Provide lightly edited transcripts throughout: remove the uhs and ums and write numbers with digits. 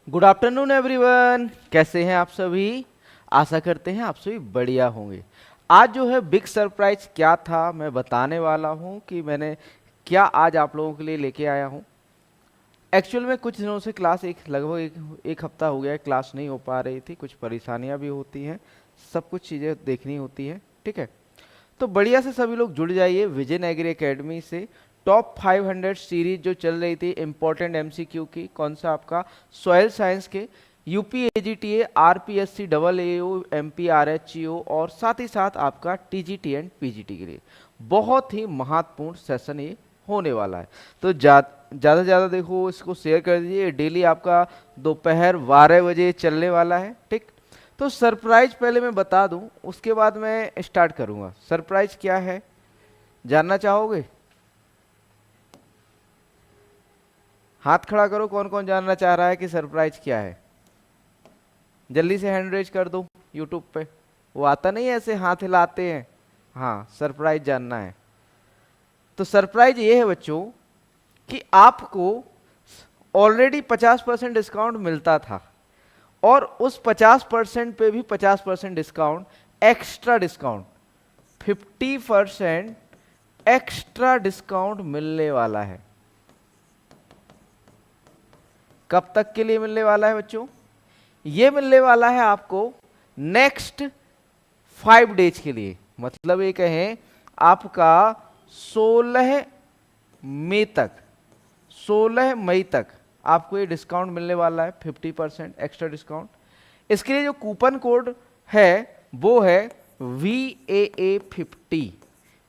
Good afternoon everyone, कैसे हैं आप सभी। आशा करते हैं आप सभी बढ़िया होंगे। आज जो है बिग सरप्राइज क्या था मैं बताने वाला हूं कि मैंने क्या आज आप लोगों के लिए लेके आया हूं। एक्चुअल में कुछ दिनों से क्लास लगभग एक हफ्ता हो गया है, क्लास नहीं हो पा रही थी, कुछ परेशानियां भी होती हैं, सब कुछ चीज़ें देखनी होती हैं, ठीक है। तो बढ़िया से सभी लोग जुड़ जाइए विजन एग्री एकेडमी से। टॉप 500 सीरीज जो चल रही थी इम्पोर्टेंट एमसीक्यू की, कौन सा आपका सॉयल साइंस के, यूपी एजीटीए, आरपीएससी, डबल एओ, एमपी आरएचईओ और साथ ही साथ आपका टीजीटी एंड पीजीटी के लिए बहुत ही महत्वपूर्ण सेशन ये होने वाला है। तो ज़्यादा से ज़्यादा देखो, इसको शेयर कर दीजिए। डेली आपका दोपहर 12 बजे चलने वाला है, ठीक। तो सरप्राइज पहले मैं बता दूं, उसके बाद मैं स्टार्ट करूंगा। सरप्राइज क्या है जानना चाहोगे? हाथ खड़ा करो, कौन कौन जानना चाह रहा है कि सरप्राइज क्या है। जल्दी से हैंड रेज कर दो। यूट्यूब पे वो आता नहीं है, ऐसे हाथ हिलाते हैं। हाँ, सरप्राइज जानना है। तो सरप्राइज ये है बच्चों कि आपको ऑलरेडी 50% डिस्काउंट मिलता था और उस 50% पे भी 50% discount, extra discount, 50% extra discount मिलने वाला है। कब तक के लिए मिलने वाला है बच्चों? ये मिलने वाला है आपको नेक्स्ट 5 डेज के लिए। मतलब ये कहें आपका 16 मई तक, 16 मई तक आपको ये डिस्काउंट मिलने वाला है, 50% एक्स्ट्रा डिस्काउंट। इसके लिए जो कूपन कोड है वो है VAA50।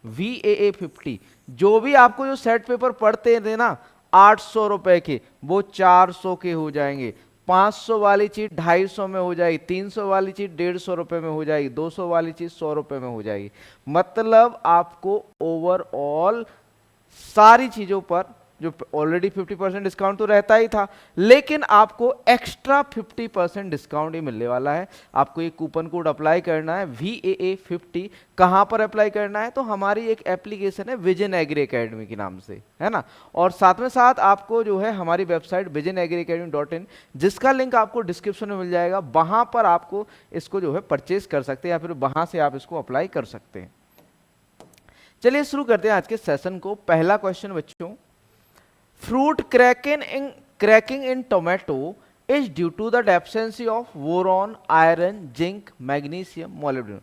VAA50 जो भी आपको जो सेट पेपर पढ़ते थे ना 800 रुपए के, वो 400 के हो जाएंगे। 500 वाली चीज 250 में हो जाएगी, 300 वाली चीज 150 रुपए में हो जाएगी, 200 वाली चीज 100 रुपए में हो जाएगी। मतलब आपको ओवरऑल सारी चीजों पर जो ऑलरेडी 50% डिस्काउंट तो रहता ही था, लेकिन आपको एक्स्ट्रा 50% डिस्काउंट ही मिलने वाला है। आपको ये कूपन कोड अप्लाई करना है VAA50। कहां पर अप्लाई करना है? तो हमारी एक एप्लीकेशन है विजन एग्री एकेडमी के नाम से, है ना। और साथ में साथ आपको जो है हमारी वेबसाइट visionagriacademy.in, जिसका लिंक आपको डिस्क्रिप्शन में मिल जाएगा, वहां पर आपको इसको जो है परचेज कर सकते हैं या फिर वहां से आप इसको अप्लाई कर सकते हैं। चलिए शुरू करते हैं आज के सेशन को। पहला क्वेश्चन बच्चों, fruit cracking in tomato is due to the deficiency of boron, iron, zinc, magnesium, molybdenum।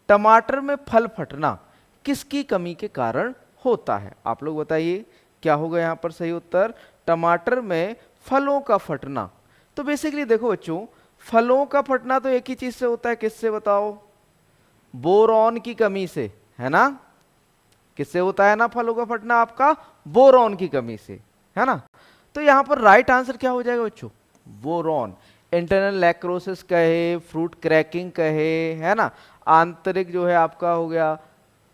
टमाटर में फल फटना किसकी कमी के कारण होता है? आप लोग बताइए क्या होगा यहाँ पर सही उत्तर। टमाटर में फलों का फटना। तो बेसिकली देखो बच्चों, फलों का फटना तो एक ही चीज से होता है, किससे बताओ? बोरॉन की कमी से, है ना। किससे होता है ना फलों का फटना? आपका बोरॉन की कमी से, है ना। तो यहां पर राइट आंसर क्या हो जाएगा बच्चों? बोरॉन। इंटरनल लैक्रोसिस कहे, फ्रूट क्रैकिंग कहे, है ना, आंतरिक जो है आपका हो गया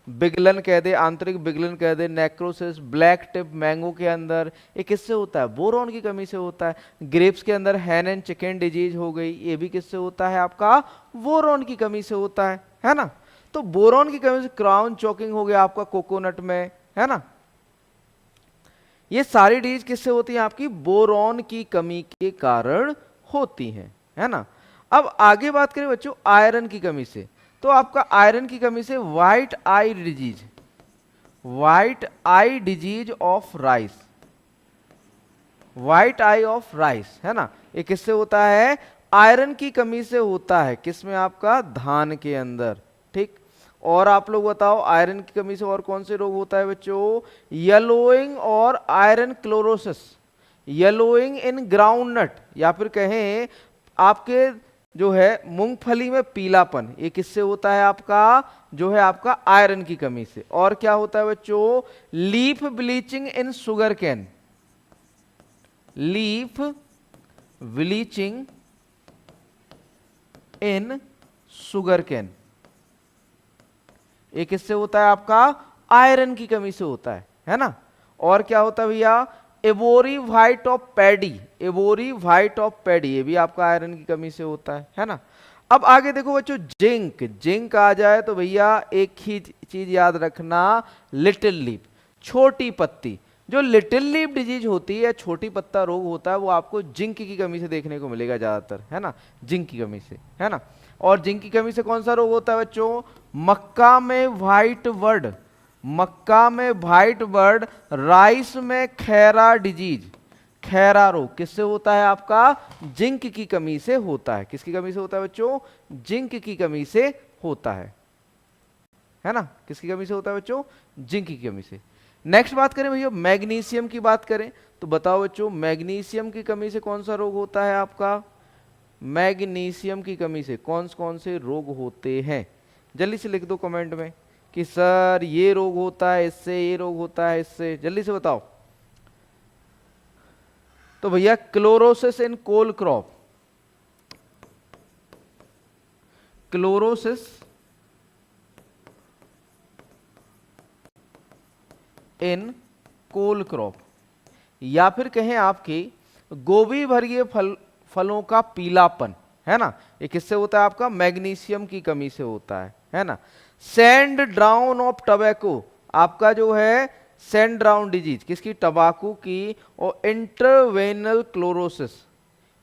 बिगलन कह दे, आंतरिक बिगलन कह दे, नेक्रोसिस, ब्लैक टिप मैंगो के अंदर, ये किससे होता है? बोरॉन की कमी से होता है। ग्रेप्स के अंदर हैन एंड चिकन डिजीज हो गई, ये भी किससे होता है? आपका बोरॉन की कमी से होता है ना। तो बोरॉन की कमी से क्राउन चोकिंग हो गया आपका कोकोनट में, है ना। ये सारी डिजीज किससे होती है? आपकी बोरॉन की कमी के कारण होती हैं, है ना। अब आगे बात करें बच्चों आयरन की कमी से, तो आपका आयरन की कमी से white eye disease, white eye disease of rice, white I of rice, है ना। ये किससे होता है? आयरन की कमी से होता है। किसमें? आपका धान के अंदर, ठीक। और आप लोग बताओ आयरन की कमी से और कौन से रोग होता है बच्चों? येलोइंग और आयरन क्लोरोसिस, येलोइंग इन ग्राउंडनट, या फिर कहें आपके जो है मूंगफली में पीलापन, ये किससे होता है? आपका जो है आपका आयरन की कमी से। और क्या होता है बच्चों? लीफ ब्लीचिंग इन शुगर कैन, लीफ ब्लीचिंग इन शुगर कैन, ये किससे होता है? आपका आयरन की कमी से होता है ना। और क्या होता है भैया? Ivory white of paddy, ivory white of paddy, ये भी आपका आयरन की कमी से होता है ना। अब आगे देखो बच्चों जिंक, जिंक आ जाए तो भैया एक ही चीज याद रखना, लिटिल लीफ, छोटी पत्ती। जो लिटिल लीफ डिजीज होती है, छोटी पत्ता रोग होता है, वो आपको जिंक की कमी से देखने को मिलेगा ज्यादातर, है ना, जिंक की कमी से, है ना। और जिंक की कमी से कौन सा रोग होता है बच्चों? मक्का में व्हाइट बर्ड, मक्का में व्हाइट बर्ड, राइस में खैरा डिजीज, खैरा रोग किससे होता है आपका? जिंक की कमी से होता है। किसकी कमी से होता है बच्चों? जिंक की कमी से होता है ना। किसकी कमी से होता है बच्चों? जिंक की कमी से। नेक्स्ट बात करें भैया मैग्नीशियम की बात करें तो बताओ बच्चों, मैग्नीशियम की कमी से कौन सा रोग होता है आपका? मैग्नीशियम की कमी से कौन से रोग होते हैं? जल्दी से लिख दो कमेंट में कि सर ये रोग होता है इससे, ये रोग होता है इससे, जल्दी से बताओ। तो भैया क्लोरोसिस इन कोल क्रॉप, क्लोरोसिस इन कोल क्रॉप, या फिर कहें आपके गोभी वर्गीय फलों का पीलापन, है ना, ये किससे होता है आपका? मैग्नीशियम की कमी से होता है ना। सैंड ड्राउन ऑफ टबैको, आपका जो है सैंड ड्राउन डिजीज किसकी? टबाकू की। और इंटरवेनल क्लोरोसिस,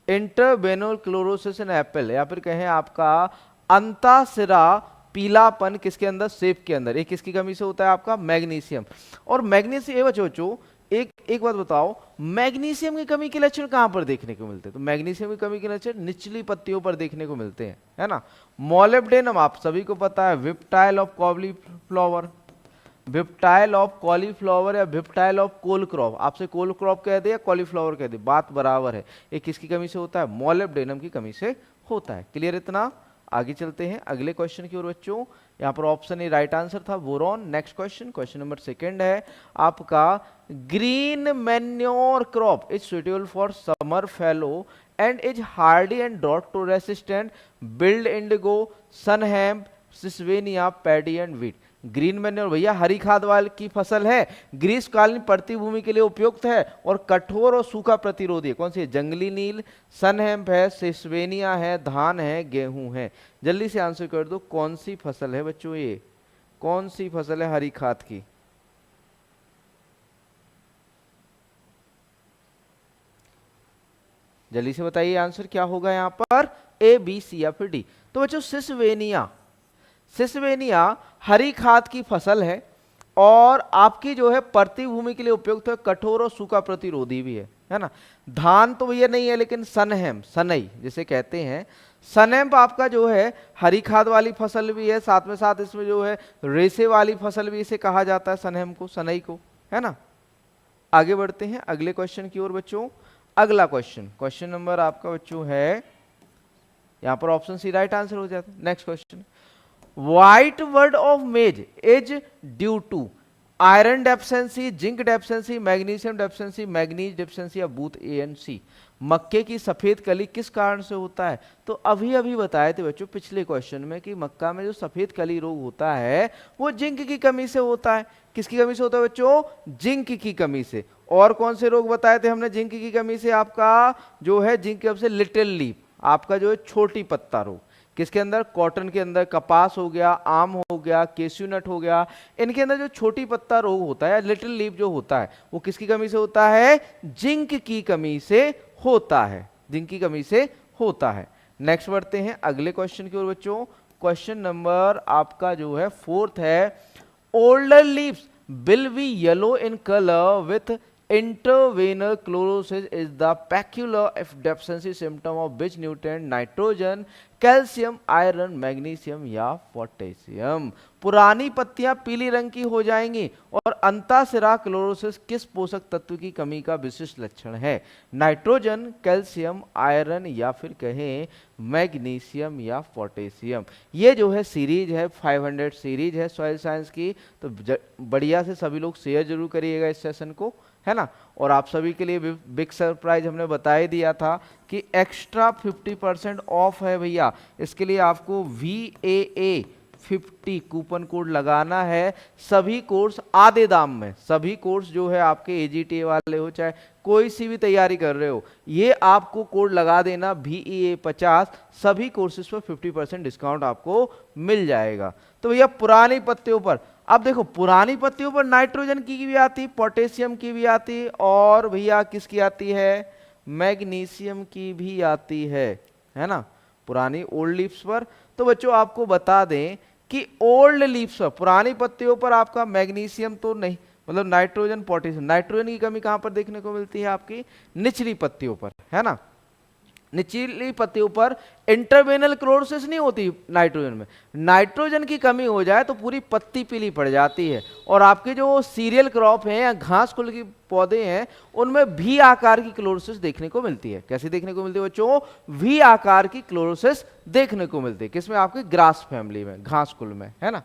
इंटरवेनल क्लोरोसिस इन एप्पल, या फिर कहें आपका अंतासिरा पीलापन किसके अंदर? सेब के अंदर, ये किसकी कमी से होता है आपका? मैग्नीशियम। और मैग्नीशियम बच्चों एक बात बताओ, मैग्नीशियम की कमी के लक्षण कहां पर देखने को मिलते हैं? तो मैग्नीशियम की कमी के लक्षण निचली पत्तियों पर देखने को मिलते हैं, है ना। मोलिब्डेनम आप सभी को पता है, विप्टाइल ऑफ कॉलीफ्लावर, विप्टाइल ऑफ कॉलीफ्लावर या विप्टाइल ऑफ कोल क्रॉप, आपसे कोल क्रॉप कह दे या कॉलीफ्लावर कह दे, बात बराबर है। ये किसकी कमी से होता है? मोलिब्डेनम की कमी से होता है। क्लियर इतना? आगे चलते हैं अगले क्वेश्चन की ओर बच्चों। यहाँ पर ऑप्शन ए राइट आंसर था, boron. Next question, question number 2 है आपका, green manure crop is suitable for summer fallow and is hardy and drought to resistant, wild indigo, sunhemp, Sesbania, paddy and wheat. Green manure भैया हरी खाद वाली की फसल है, ग्रीष्मकालीन पड़ती भूमि के लिए उपयुक्त है और कठोर और सूखा प्रतिरोधी है। कौन सी है? जंगली नील, सनहैम्प है, सिस्वेनिया है, धान है, गेहूं है। जल्दी से आंसर कर दो, कौन सी फसल है बच्चों? ये कौन सी फसल है हरी खाद की? जल्दी से बताइए आंसर क्या होगा यहाँ पर, ए बी सी या फिर डी। तो बच्चों सिस्वेनिया, सिस्वेनिया हरी खाद की फसल है और आपकी जो है पड़ती भूमि के लिए उपयुक्त है, कठोर और सूखा प्रतिरोधी भी है ना। धान तो भैया नहीं है, लेकिन सनहैम्प, सनई जिसे कहते हैं, सनहैम्प आपका जो है हरी खाद वाली फसल भी है, साथ में साथ इसमें जो है रेसे वाली फसल भी इसे कहा जाता है, सनहैम्प को, सनई को, है ना। आगे बढ़ते हैं अगले क्वेश्चन की ओर बच्चों। अगला क्वेश्चन, क्वेश्चन नंबर आपका बच्चों है, यहां पर ऑप्शन सी राइट आंसर हो जाता है। Next question, white word of maize is due to iron deficiency, zinc deficiency, magnesium deficiency, manganese deficiency या बूथ ए एंड सी। मक्के की सफेद कली किस कारण से होता है? तो अभी अभी बताए थे बच्चों पिछले क्वेश्चन में कि मक्का में जो सफेद कली रोग होता है वो जिंक की कमी से होता है। किसकी कमी से होता है बच्चों? जिंक की कमी से। और कौन से रोग बताए थे हमने जिंक की कमी से? आपका जो है जिंक की कमी से लिटिल लीफ, आपका जो है छोटी पत्ता रोग। किसके अंदर? कॉटन के अंदर, कपास हो गया, आम हो गया, केस्यू नट हो गया, इनके अंदर जो छोटी पत्ता रोग होता है, लिटिल लीफ जो होता है, वो किसकी कमी से होता है? जिंक की कमी से होता है, जिंक की कमी से होता है। नेक्स्ट बढ़ते हैं अगले क्वेश्चन की ओर बच्चों। क्वेश्चन नंबर आपका जो है 4 है, older leaves will be yellow in colour with intervenous chlorosis is the peculiar deficiency symptom of which nutrient? Nitrogen, calcium, iron, magnesium या पोटेशियम। पुरानी पत्तियां पीली रंग की हो जाएंगी और अंतासिरा क्लोरोसिस किस पोषक तत्व की कमी का विशिष्ट लक्षण है? नाइट्रोजन, कैल्शियम, आयरन या फिर कहें मैग्नीशियम या पोटेशियम। ये जो है सीरीज है 500 सीरीज है सॉइल साइंस की, तो बढ़िया से सभी लोग शेयर जरूर करिएगा इस सेशन को, है ना। और आप सभी के लिए बिग सरप्राइज हमने बता ही दिया था कि एक्स्ट्रा 50% ऑफ है भैया। इसके लिए आपको VAA 50 कूपन कोड लगाना है। सभी कोर्स आधे दाम में, सभी कोर्स जो है आपके AGTA वाले हो चाहे कोई सी भी तैयारी कर रहे हो, ये आपको कोड लगा देना VEA 50, सभी कोर्सेज पर 50% डिस्काउंट आपको मिल जाएगा। तो भैया पुरानी पत्तियों पर, अब देखो पुरानी पत्तियों पर नाइट्रोजन की भी आती, पोटेशियम की भी आती, और भैया किसकी आती है, मैग्नीशियम की भी आती है ना, पुरानी ओल्ड लीव्स पर। तो बच्चों आपको बता दें कि ओल्ड लीव्स पर, पुरानी पत्तियों पर आपका मैग्नीशियम तो नहीं, मतलब नाइट्रोजन पोटेशियम, नाइट्रोजन की कमी कहां पर देखने को मिलती है, आपकी निचली पत्तियों पर, है ना। निचली पत्तियों पर इंटरवेनल क्लोरोसिस नहीं होती नाइट्रोजन में, नाइट्रोजन की कमी हो जाए तो पूरी पत्ती पीली पड़ जाती है। और आपके जो सीरियल क्रॉप हैं या घास कुल के पौधे हैं, उनमें भी आकार की क्लोरोसिस देखने को मिलती है। कैसे देखने को मिलती है बच्चों, भी आकार की क्लोरोसिस देखने को मिलती है। किसमें, आपके ग्रास फैमिली में, घास कुल में, है ना।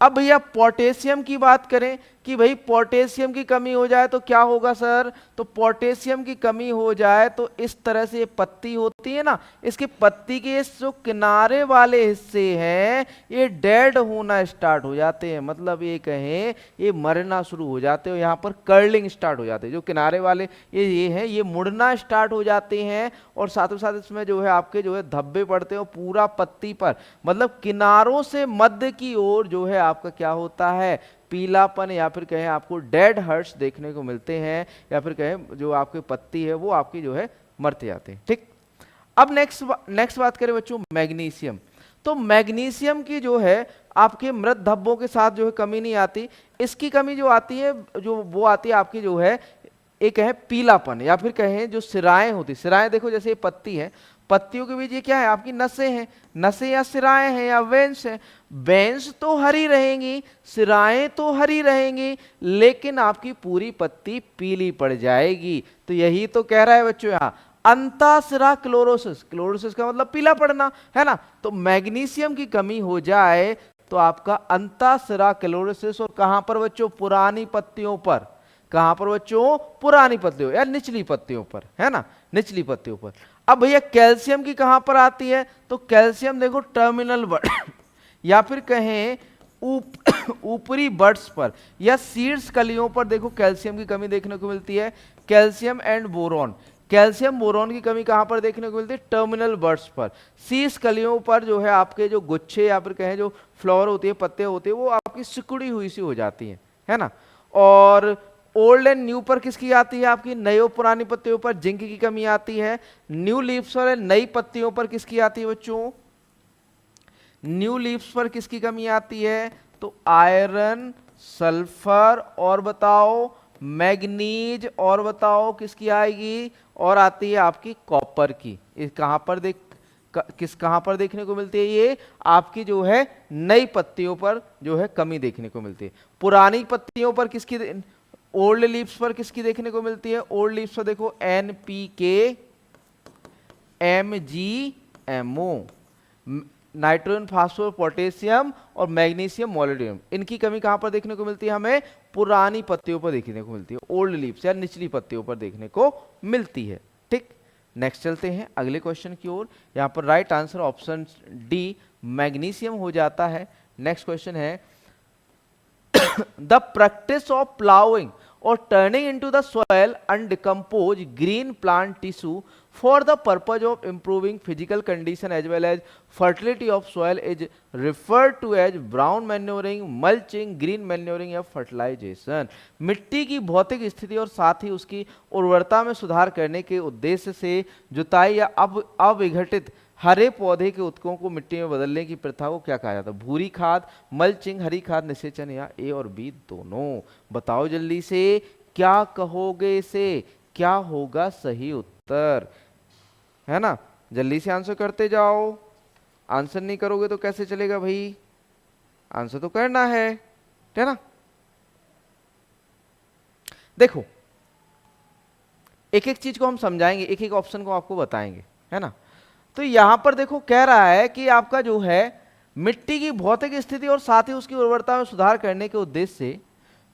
अब भैया पोटेशियम की बात करें कि भाई पोटेशियम की कमी हो जाए तो क्या होगा सर, तो पोटेशियम की कमी हो जाए तो इस तरह से ये पत्ती होती है ना, इसकी पत्ती के जो किनारे वाले हिस्से हैं ये डेड होना स्टार्ट हो जाते हैं, मतलब ये कहें ये मरना शुरू हो जाते हैं, यहाँ पर कर्लिंग स्टार्ट हो जाते हैं। जो किनारे वाले ये हैं ये मुड़ना स्टार्ट हो जाते हैं, और साथ ही साथ इसमें जो है आपके जो है धब्बे पड़ते हैं पूरा पत्ती पर, मतलब किनारों से मध्य की ओर जो है आपका क्या होता है, पीलापन, या फिर कहें आपको डेड हर्ट्स देखने को मिलते हैं, या फिर कहें जो आपकी पत्ती है वो आपकी जो है मरते जाते हैं। ठीक, अब नेक्स्ट बात करें बच्चों मैग्नीशियम। तो मैग्नीशियम की जो है आपके मृत धब्बों के साथ जो है कमी नहीं आती, इसकी कमी जो आती है जो वो आती है आपकी जो है एक है पीलापन, या फिर कहें जो सिराएं होती, सिराएं देखो जैसे ये पत्ती है, पत्तियों के बीच ये क्या है, आपकी नसें हैं, नसें या सिराएं हैं या वेन्स हैं। वेन्स तो हरी रहेंगी, सिराएं तो हरी रहेंगी, लेकिन आपकी पूरी पत्ती पीली पड़ जाएगी। तो यही तो कह रहा है बच्चों यहाँ अंतःशिरा क्लोरोसिस, क्लोरोसिस का मतलब पीला पड़ना, है ना। तो मैग्नीशियम की कमी हो जाए तो आपका अंतःशिरा क्लोरोसिस, और कहां पर बच्चों, पुरानी पत्तियों पर, कहां पर बच्चों, पुरानी पत्तियों या निचली पत्तियों पर, है ना, निचली पत्तियों पर। अब भैया कैल्शियम की कहां पर आती है, तो कैल्शियम देखो टर्मिनल बड या फिर कहें ऊपरी बड्स पर या सीड्स कलियों पर देखो कैल्शियम की कमी देखने को मिलती है। Calcium and boron, calcium boron की कमी कहां पर देखने को मिलती है, टर्मिनल बड्स पर, शीर्ष कलियों पर जो है आपके जो गुच्छे या फिर कहें जो फ्लावर होती है, पत्ते होते हैं, वो आपकी सिकुड़ी हुई सी हो जाती है ना। और ओल्ड एंड न्यू पर किसकी आती है, आपकी नई और पुरानी पत्तियों पर जिंक की कमी आती है। न्यू लीव्स और नई पत्तियों पर किसकी आती है बच्चों, न्यू लीव्स पर किसकी कमी आती है, तो आयरन, सल्फर, और बताओ मैग्नीज, और बताओ किसकी आएगी, और आती है आपकी कॉपर की। इस कहां पर कहां पर देखने को मिलती है, ये आपकी जो है नई पत्तियों पर जो है कमी देखने को मिलती है। पुरानी पत्तियों पर किसकी, ओल्ड लीव्स पर किसकी देखने को मिलती है, ओल्ड लीव्स पर देखो NPK, MgMO, nitrogen, phosphorus, potassium और मैग्नीशियम, मोलिब्डेनम, इनकी कमी कहां पर देखने को मिलती है, हमें पुरानी पत्तियों पर देखने को मिलती है, ओल्ड लीव्स या निचली पत्तियों पर देखने को मिलती है। ठीक, नेक्स्ट चलते हैं अगले क्वेश्चन की ओर। यहां पर right answer option D magnesium हो जाता है। नेक्स्ट क्वेश्चन है the practice of plowing or turning into the soil undecomposed green plant tissue for the purpose of improving physical condition as well as fertility of soil is referred to as brown manuring, mulching, green manuring या fertilization। मिट्टी की भौतिक स्थिति और साथ ही उसकी उर्वरता में सुधार करने के उद्देश्य से जुताई या अविघटित हरे पौधे के उत्कों को मिट्टी में बदलने की प्रथा को क्या कहा जाता है, भूरी खाद, मल्चिंग, हरी खाद निषेचन, या ए और बी दोनों। बताओ जल्दी से क्या कहोगे, इसे क्या होगा सही उत्तर, है ना। जल्दी से आंसर करते जाओ, आंसर नहीं करोगे तो कैसे चलेगा भाई, आंसर तो करना है ना। देखो एक एक चीज को हम समझाएंगे, एक एक ऑप्शन को आपको बताएंगे, है ना। तो यहां पर देखो कह रहा है कि आपका जो है मिट्टी की भौतिक स्थिति और साथ ही उसकी उर्वरता में सुधार करने के उद्देश्य से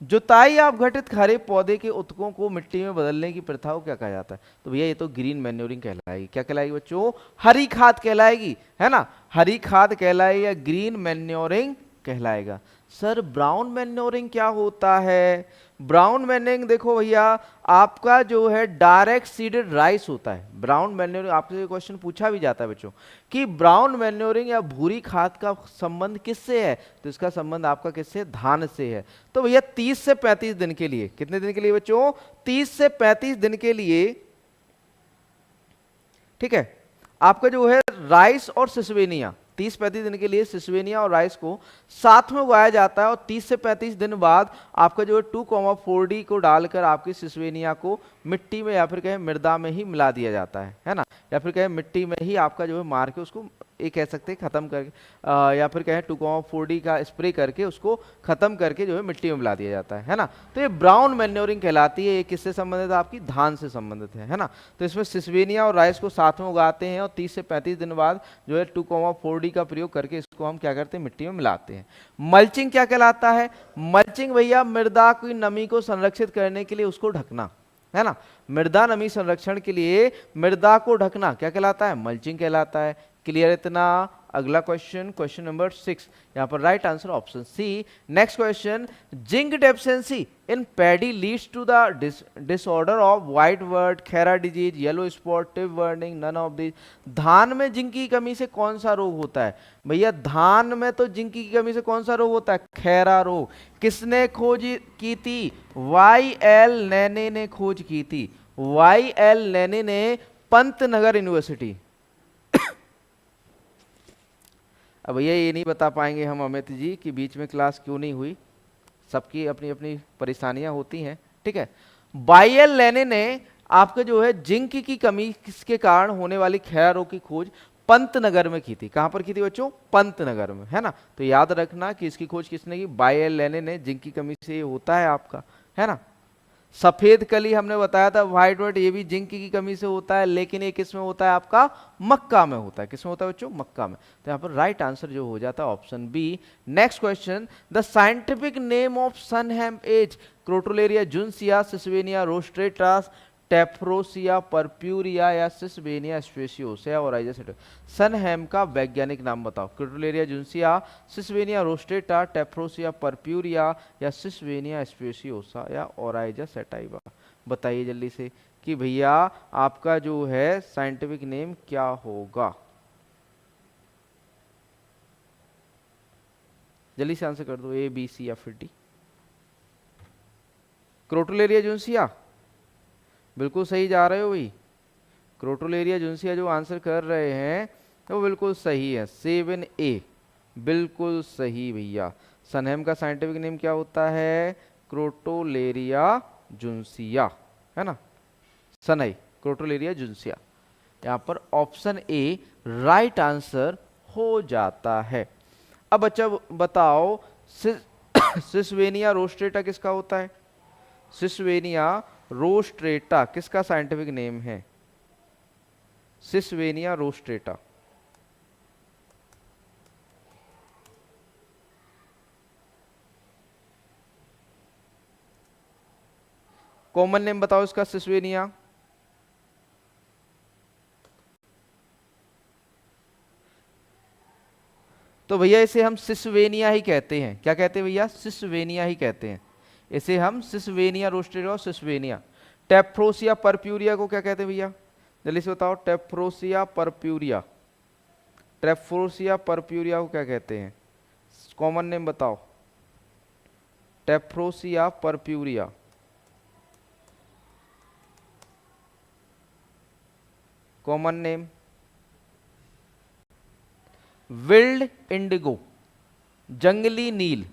जुताई आप घटित हरे पौधे के उत्तकों को मिट्टी में बदलने की प्रथा को क्या कहा जाता है? तो भैया ये तो ग्रीन मैन्योरिंग कहलाएगी। क्या कहलाएगी बच्चों? हरी खाद कहलाएगी, है ना, हरी खाद कहलाएगी या ग्रीन मैन्योरिंग कहलाएगा। सर ब्राउन मैन्योरिंग क्या होता है? ब्राउन मैन्योरिंग देखो भैया, आपका जो है डायरेक्ट सीडेड राइस होता है। ब्राउन मैन्योरिंग आपसे क्वेश्चन पूछा भी जाता है बच्चों कि ब्राउन मैन्योरिंग या भूरी खाद का संबंध किससे है? तो इसका संबंध आपका किससे? धान से है। तो भैया 30 से 35 दिन के लिए, कितने दिन के लिए बच्चों? 30 से 35 दिन के लिए, ठीक है, आपका जो है राइस और सिसवेनिया 30-35 दिन के लिए सिसवेनिया और राइस को साथ में उगाया जाता है, और 30 से 35 दिन बाद आपका जो है 2,4-D को डालकर आपकी सिसवेनिया को मिट्टी में या फिर कहें मृदा में ही मिला दिया जाता है ना, या फिर कहें मिट्टी में ही आपका जो है मार के उसको ये कह सकते हैं खत्म करके, या फिर कहें 2,4-D का स्प्रे करके उसको खत्म करके जो है मिट्टी में मिला दिया जाता है ना। तो ये ब्राउन मैन्योरिंग कहलाती है। ये किससे संबंधित है? आपकी धान से संबंधित है ना। तो इसमें सिसवेनिया और राइस को साथ में उगाते हैं और 30 से 35 दिन बाद जो है 2,4-D का प्रयोग करके इसको हम क्या करते हैं? मिट्टी में मिलाते हैं। मल्चिंग क्या कहलाता है? मल्चिंग भैया मृदा की नमी को संरक्षित करने के लिए उसको ढकना, है ना, मृदा नमी संरक्षण के लिए मृदा को ढकना क्या कहलाता है? मल्चिंग कहलाता है। क्लियर इतना? अगला क्वेश्चन, क्वेश्चन नंबर 6, यहाँ पर right answer option C. Next question, zinc deficiency in paddy leads to the disorder of white word, Khaira disease, yellow spot, tip burning, none of this. धान में जिंक की कमी से कौन सा रोग होता है? भैया धान में तो जिंक की कमी से कौन सा रोग होता है? खैरा रोग। किसने खोज की थी? YL नैने ने खोज की थी। YL नैने ने पंतनगर यूनिवर्सिटी। अब भैया ये नहीं बता पाएंगे हम अमित जी कि बीच में क्लास क्यों नहीं हुई, सबकी अपनी अपनी परेशानियां होती हैं, ठीक है। YL लेने ने आपके जो है जिंक की कमी के कारण होने वाली खैरा रोग की खोज पंतनगर में की थी। कहां पर की थी बच्चों? पंतनगर में, है ना। तो याद रखना कि इसकी खोज किसने की? YL लेने ने। जिंक की कमी से होता है आपका, है ना। सफेद कली हमने बताया था, व्हाइट वर्ड, ये भी जिंक की कमी से होता है, लेकिन ये किस में होता है? आपका मक्का में होता है। किस में होता है बच्चों? मक्का में। तो यहाँ पर राइट आंसर जो हो जाता है option B. Next question, the scientific name of sunhemp as Crotalaria juncea, Sesbania rostrata, Tephrosia purpurea या सिसवेनिया स्पेसियोसा और आइजा। सनहैम का वैज्ञानिक नाम बताओ। क्रोटोलेरिया जुनसिया, सिसवेनिया रोस्ट्रेटा, टेफ्रोसिया परप्यूरिया या सिसवेनिया स्पेसियोसा या ओराइजा सेटाइवा। बताइए जल्दी से कि भैया आपका जो है साइंटिफिक नेम क्या होगा? जल्दी से आंसर कर दो, A, B, C या फिर D। क्रोटोलेरिया जुनसिया बिल्कुल सही जा रहे हो भाई। क्रोटोलेरिया जुनसिया जो आंसर कर रहे हैं वो बिल्कुल सही है। 7A बिल्कुल सही भैया। सनहैम का साइंटिफिक नेम क्या होता है? क्रोटोलेरिया जुनसिया, है ना। सनई क्रोटोलेरिया जुनसिया। यहाँ पर ऑप्शन ए राइट आंसर हो जाता है। अब बच्चा बताओ सिसवेनिया रोस्ट्रेटा किसका होता है? सिसवेनिया रोस्ट्रेटा किसका साइंटिफिक नेम है? सिसवेनिया रोस्ट्रेटा। कॉमन नेम बताओ इसका। सिसवेनिया तो भैया इसे हम सिसवेनिया ही कहते हैं। क्या कहते हैं भैया? सिसवेनिया ही कहते हैं इसे हम। सिसवेनिया रोस्ट्रेटा और सिसवेनिया। टेफ्रोसिया परप्यूरिया को क्या कहते हैं भैया? जल्दी से बताओ। टेफ्रोसिया परप्यूरिया, टेफ्रोसिया परप्यूरिया को क्या कहते हैं? कॉमन नेम बताओ। Tephrosia purpurea. Common name wild indigo, जंगली नील।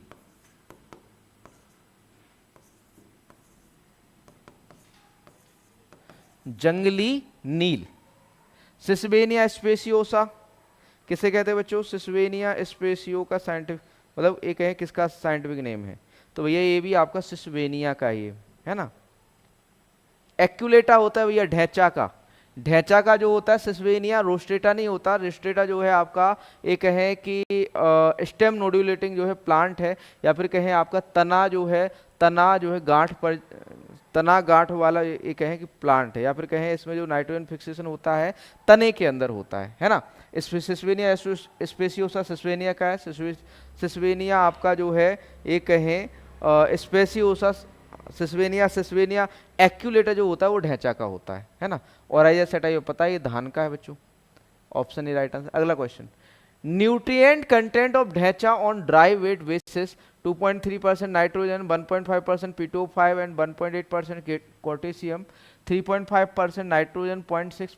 जंगली नील। सिसवेनिया स्पेसियोसा किसे कहते हैं बच्चों? सिसवेनिया स्पेसियो का साइंटिफिक मतलब एक है किसका साइंटिफिक नेम है? तो भैया ये भी आपका सिसवेनिया का ही है ना। एक्यूलेटा होता है भैया ढैंचा का। ढैंचा का जो होता है सिसवेनिया रोस्ट्रेटा नहीं होता। रोस्ट्रेटा जो है आपका एक है कि स्टेम नोड्यूलेटिंग जो है प्लांट है, या फिर कहें आपका तना जो है तना जो है गांठ पर, तना गांठ वाला ये कहें कि प्लांट है, या फिर कहें इसमें जो नाइट्रोजन फिक्सेशन होता है तने के अंदर होता है ना। सिस्वेनिया स्पेसियोसा सिस्वेनिया का है, सिस्वेनिया आपका जो है ये कहें स्पेसियोसा सिस्वेनिया, सिस्वेनिया एक्यूलेटर जो होता है वो ढैंचा का होता है ना। और आइए सेट आइए पता है ये धान का है बच्चों, ऑप्शन ए राइट आंसर। अगला question, nutrient content of dhaincha on dry weight basis 2.3% nitrogen, 1.5% P2O5 and 1.8% potassium, 3.5% nitrogen, 0.6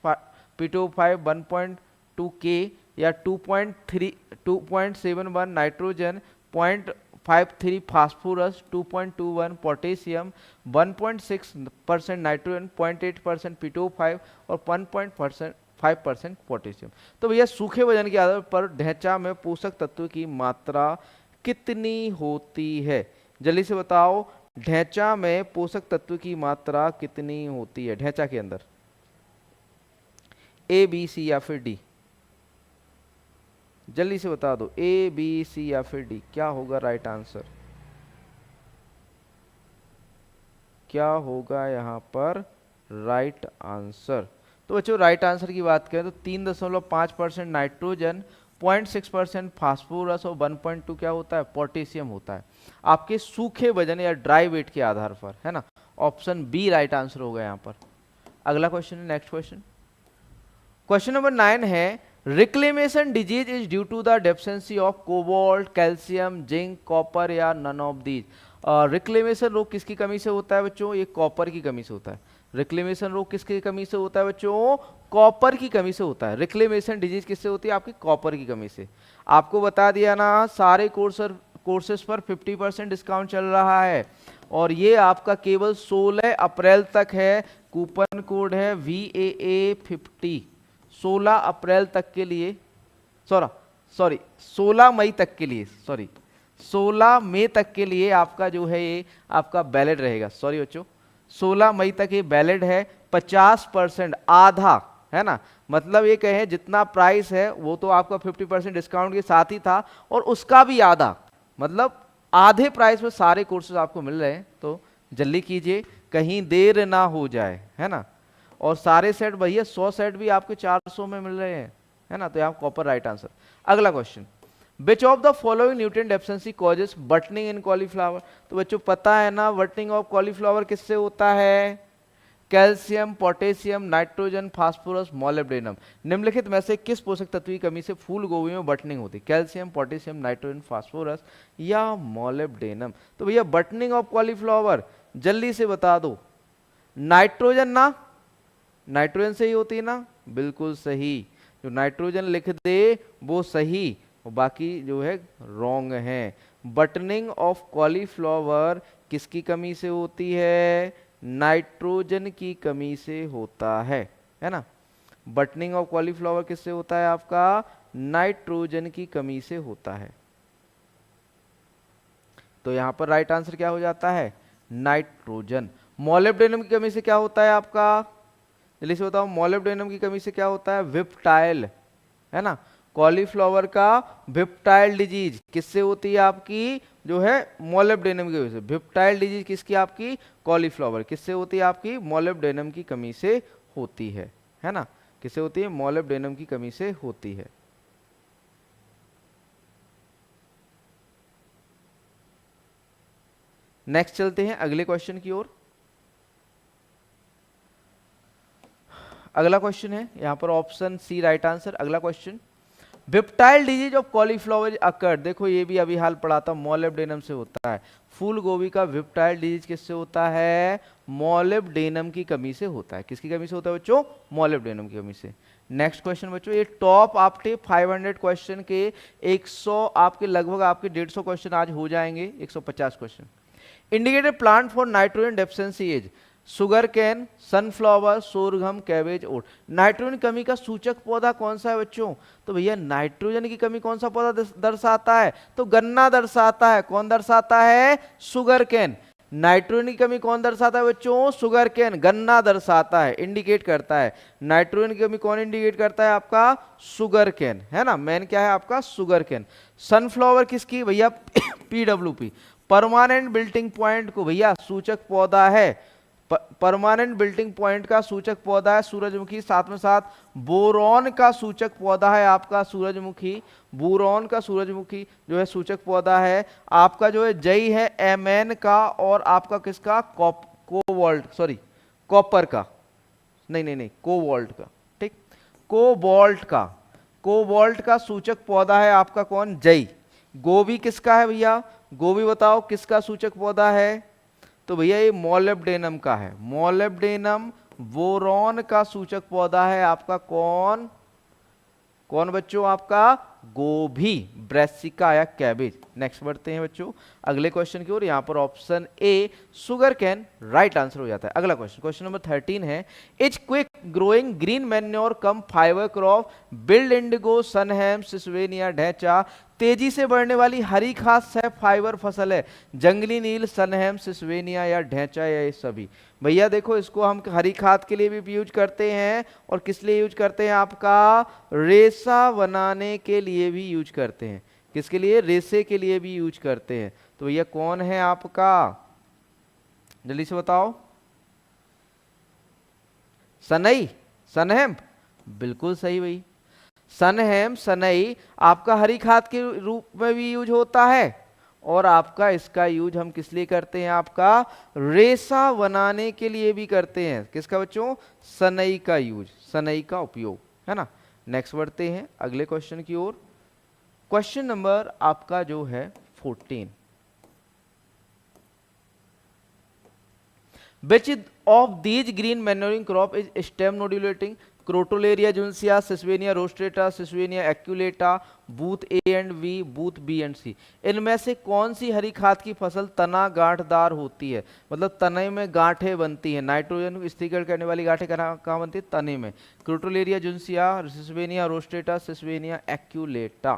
P2O5, 1.2 K या 2.71 nitrogen, 0.53 phosphorus, 2.21 potassium, 1.6% nitrogen, 0.8% P2O5 और 1.5% पोटेशियम। तो भैया सूखे वजन के आधार पर ढैंचा में पोषक तत्व की मात्रा कितनी होती है? जल्दी से बताओ, ढैंचा में पोषक तत्व की मात्रा कितनी होती है ढैंचा के अंदर? ए, बी, सी या फिर डी? जल्दी से बता दो, ए, बी, सी या फिर डी, क्या होगा राइट आंसर? क्या होगा यहाँ पर राइट आंसर? तो बच्चों राइट आंसर की बात करें तो 3.5% नाइट्रोजन, 0.6% फास्फोरस और 1.2 क्या होता है? पोटेशियम होता है आपके सूखे वजन या ड्राई वेट के आधार पर, है ना। ऑप्शन बी राइट आंसर होगा यहाँ पर। अगला क्वेश्चन है, नेक्स्ट क्वेश्चन, क्वेश्चन नंबर 9 है, reclamation disease is due to the deficiency of cobalt, calcium, zinc, copper या नन ऑफ दीज। रिक्लेमेशन रोग किसकी कमी से होता है बच्चों? ये कॉपर की कमी से होता है। रिक्लेमेशन रोग किसकी कमी से होता है बच्चों? कॉपर की कमी से होता है। रिक्लेमेशन डिजीज किससे होती है? आपकी कॉपर की कमी से। आपको बता दिया ना, सारे कोर्सेस पर 50% डिस्काउंट चल रहा है और ये आपका केवल 16 अप्रैल तक है। कूपन कोड है VAA50, 16 अप्रैल तक के लिए, सॉरी 16 मई तक के लिए, 16 मई तक के लिए आपका जो है ये आपका वैलिड रहेगा। सॉरी बच्चों, 16 मई तक ये वैलिड है। 50% आधा, है ना, मतलब ये कहें जितना प्राइस है वो तो आपका 50% डिस्काउंट के साथ ही था और उसका भी आधा, मतलब आधे प्राइस में सारे कोर्सेज आपको मिल रहे हैं। तो जल्दी कीजिए, कहीं देर ना हो जाए, है ना। और सारे सेट भैया 100 सेट भी आपके 400 में मिल रहे हैं, है ना। तो यहाँ कॉपर राइट आंसर। अगला question, which of the following nutrient deficiency causes buttoning in cauliflower. तो बच्चों पता है ना, बटनिंग ऑफ कॉलीफ्लावर किससे होता है? Calcium, potassium, nitrogen, phosphorus, molybdenum. निम्नलिखित में से किस पोषक तत्व की कमी से फूल गोभी में बटनिंग होती है? कैल्शियम, पोटेशियम, नाइट्रोजन, फास्फोरस या मोलिब्डेनम। तो भैया बटनिंग ऑफ कॉलीफ्लावर जल्दी से बता दो, नाइट्रोजन ना, नाइट्रोजन से ही होती है ना, बिल्कुल सही। जो नाइट्रोजन लिख दे वो सही और बाकी जो है रॉन्ग है। बटनिंग ऑफ कॉलीफ्लावर किसकी कमी से होती है? नाइट्रोजन की कमी से होता है ना। बटनिंग ऑफ कॉलीफ्लावर किससे होता है? आपका नाइट्रोजन की कमी से होता है। तो यहां पर राइट आंसर क्या हो जाता है? नाइट्रोजन। मोलिब्डेनम की कमी से क्या होता है आपका? जल्दी से बताओ, मोलिब्डेनम की कमी से क्या होता है? विप्टाइल, है ना। कॉलीफ्लावर का विप्टाइल डिजीज किससे होती है? आपकी जो है मोलिब्डेनम की वजह से। विप्टाइल डिजीज किसकी? आपकी कॉलीफ्लावर किससे होती है? आपकी मोलिब्डेनम की कमी से होती है ना। किससे होती है? मोलिब्डेनम की कमी से होती है। नेक्स्ट चलते हैं अगले क्वेश्चन की ओर। अगला क्वेश्चन है यहां पर ऑप्शन सी राइट आंसर। अगला क्वेश्चन, विप्टाइल डिजीज ऑफ कॉलीफ्लावर अकर। देखो ये भी अभी हाल पढ़ा था, मोलिब्डेनम से होता है। फूल गोभी का विप्टाइल डिजीज किससे होता है? मोलिब्डेनम की कमी से होता है। किसकी कमी से होता है बच्चों? मोलिब्डेनम की कमी से। नेक्स्ट क्वेश्चन बच्चों, ये टॉप आपके 500 क्वेश्चन के 100 आपके लगभग आपके 150 क्वेश्चन आज हो जाएंगे, 150 question. Indicated plant for nitrogen deficiency is sugar cane, sunflower, sorghum, cabbage, oat. Nitrogen कमी का सूचक पौधा कौन सा है बच्चों? तो भैया नाइट्रोजन की कमी कौन सा पौधा दर्शाता है? तो गन्ना दर्शाता है। कौन दर्शाता है? Sugar cane. नाइट्रोजन की कमी कौन दर्शाता है बच्चों? Sugar cane. गन्ना दर्शाता है, इंडिकेट करता है। नाइट्रोजन की कमी कौन इंडिकेट करता है? आपका सुगर कैन, है ना। मेन क्या है आपका? Sugar cane. सनफ्लावर किसकी भैया? PWP, परमानेंट बिल्टिंग पॉइंट को भैया सूचक पौधा है, परमानेंट बिल्टिंग पॉइंट का सूचक पौधा है सूरजमुखी, साथ में साथ बोरॉन का सूचक पौधा है आपका सूरजमुखी, बोरॉन का सूरजमुखी जो है सूचक पौधा है आपका, जो है जई है एमएन का, और आपका किसका कोबाल्ट, सॉरी कॉपर का, नहीं कोबाल्ट का, ठीक, कोबाल्ट का सूचक पौधा है आपका कौन, जई। गोभी किसका है भैया, गोभी बताओ किसका सूचक पौधा है, तो भैया ये मोलिब्डेनम का है, मोलिब्डेनम बोरॉन का सूचक पौधा है आपका कौन, कौन बच्चों, आपका गोभी, ब्रेसिका या कैबेज। नेक्स्ट बढ़ते हैं बच्चों अगले क्वेश्चन की ओर, यहां पर option A sugar cane right answer हो जाता है। अगला क्वेश्चन, क्वेश्चन नंबर 13 है, which quick growing green manure cum fibre crop wild indigo sunhemp Sesbania dhaincha, तेजी से बढ़ने वाली हरी घास है फाइबर फसल है, जंगली नील सनहैम सिसवेनिया या ढैंचा या ये सभी। भैया देखो इसको हम हरी खाद के लिए भी यूज करते हैं और किस लिए यूज करते हैं, आपका रेशा बनाने के लिए भी यूज करते हैं, किसके लिए, रेशे के लिए भी यूज करते हैं। तो भैया कौन है आपका, जल्दी से बताओ, सनई, सनहैम, बिल्कुल सही भाई, सनहैम सनई आपका हरी खाद के रूप में भी यूज होता है और आपका इसका यूज हम किस लिए करते हैं, आपका रेशा बनाने के लिए भी करते हैं, किसका बच्चों, सनई का यूज, सनई का उपयोग, है ना। नेक्स्ट बढ़ते हैं अगले क्वेश्चन की ओर, क्वेश्चन नंबर आपका जो है 14, which of these green manuring crop is stem nodulating, Crotalaria juncea, Sesbania rostrata, Sesbania aculeata, both A and B, both B and C. इनमें से कौन सी हरी खाद की फसल तना गांठदार होती है, मतलब तने में गांठें बनती हैं, नाइट्रोजन को स्थिरीकरण करने वाली गांठें कहाँ बनती है, तने में। क्रोटोलेरिया जुन्सिया, सिसवेनिया रोस्ट्रेटा, सिसवेनिया एक्यूलेटा।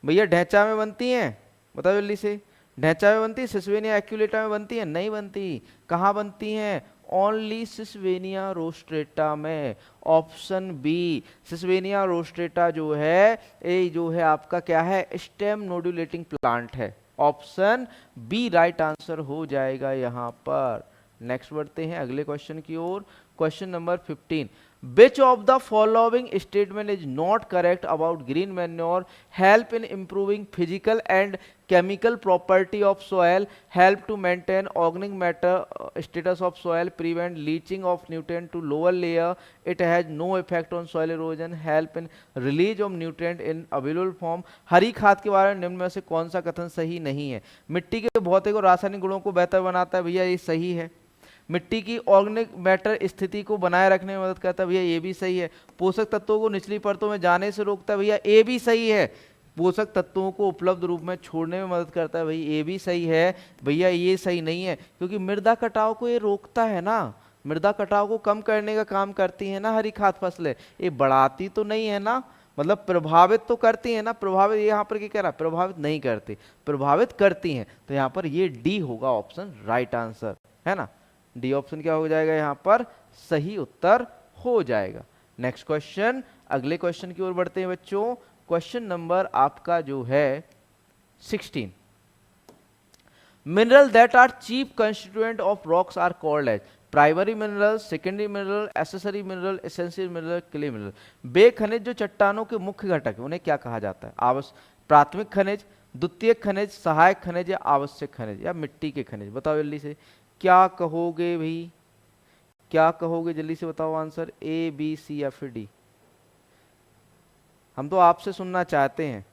भैया ढैंचा में बनती हैं, बताओ जल्दी से, ढैंचा में बनती है, सिसवेनिया एक्यूलेटा में बनती है, नहीं बनती, कहाँ बनती हैं, ओनली सिसवेनिया रोस्ट्रेटा में। ऑप्शन बी, सिसवेनिया रोस्ट्रेटा जो है ये जो है आपका क्या है, स्टेम नोडुलेटिंग प्लांट है, ऑप्शन बी राइट आंसर हो जाएगा यहां पर। नेक्स्ट बढ़ते हैं अगले क्वेश्चन की ओर, question number 15, which of the following statement is not correct about green manure, help in improving physical and chemical property of soil, help to maintain organic matter status of soil, prevent leaching of nutrient to lower layer, it has no effect on soil erosion, help in release of nutrient in available form। हरी खाद के बारे में निम्न में से कौन सा कथन सही नहीं है, मिट्टी के भौतिक और रासायनिक गुणों को बेहतर बनाता है, भैया ये सही है। मिट्टी की ऑर्गेनिक मैटर स्थिति को बनाए रखने में मदद करता है, भैया ये भी सही है। पोषक तत्वों को निचली परतों में जाने से रोकता है, भैया ये भी सही है। पोषक तत्वों को उपलब्ध रूप में छोड़ने में मदद करता है, भैया ये भी सही है। भैया ये सही नहीं है क्योंकि मृदा कटाव को ये रोकता है ना, मृदा कटाव को कम करने का काम करती है ना हरी खाद फसलें, ये बढ़ाती तो नहीं है ना, मतलब प्रभावित तो करती है ना, प्रभावित यहाँ पर क्या कह रहा है, प्रभावित नहीं करती, प्रभावित करती हैं। तो यहाँ पर ये डी होगा ऑप्शन राइट आंसर, है ना, डी ऑप्शन क्या हो जाएगा यहाँ पर सही उत्तर हो जाएगा। नेक्स्ट क्वेश्चन, अगले क्वेश्चन की ओर बढ़ते हैं बच्चों, क्वेश्चन नंबर आपका जो है 16, mineral that are chief constituent of rocks are called as primary mineral, secondary mineral, accessory mineral, essential mineral, clay mineral. बे खनिज जो चट्टानों के मुख्य घटक है उन्हें क्या कहा जाता है, प्राथमिक खनिज, द्वितीयक खनिज, सहायक खनिज या आवश्यक खनिज या मिट्टी के खनिज। बताओ जल्दी से क्या कहोगे भाई, क्या कहोगे जल्दी से बताओ आंसर, ए बी सी या फिर डी। हम तो आपसे सुनना चाहते हैं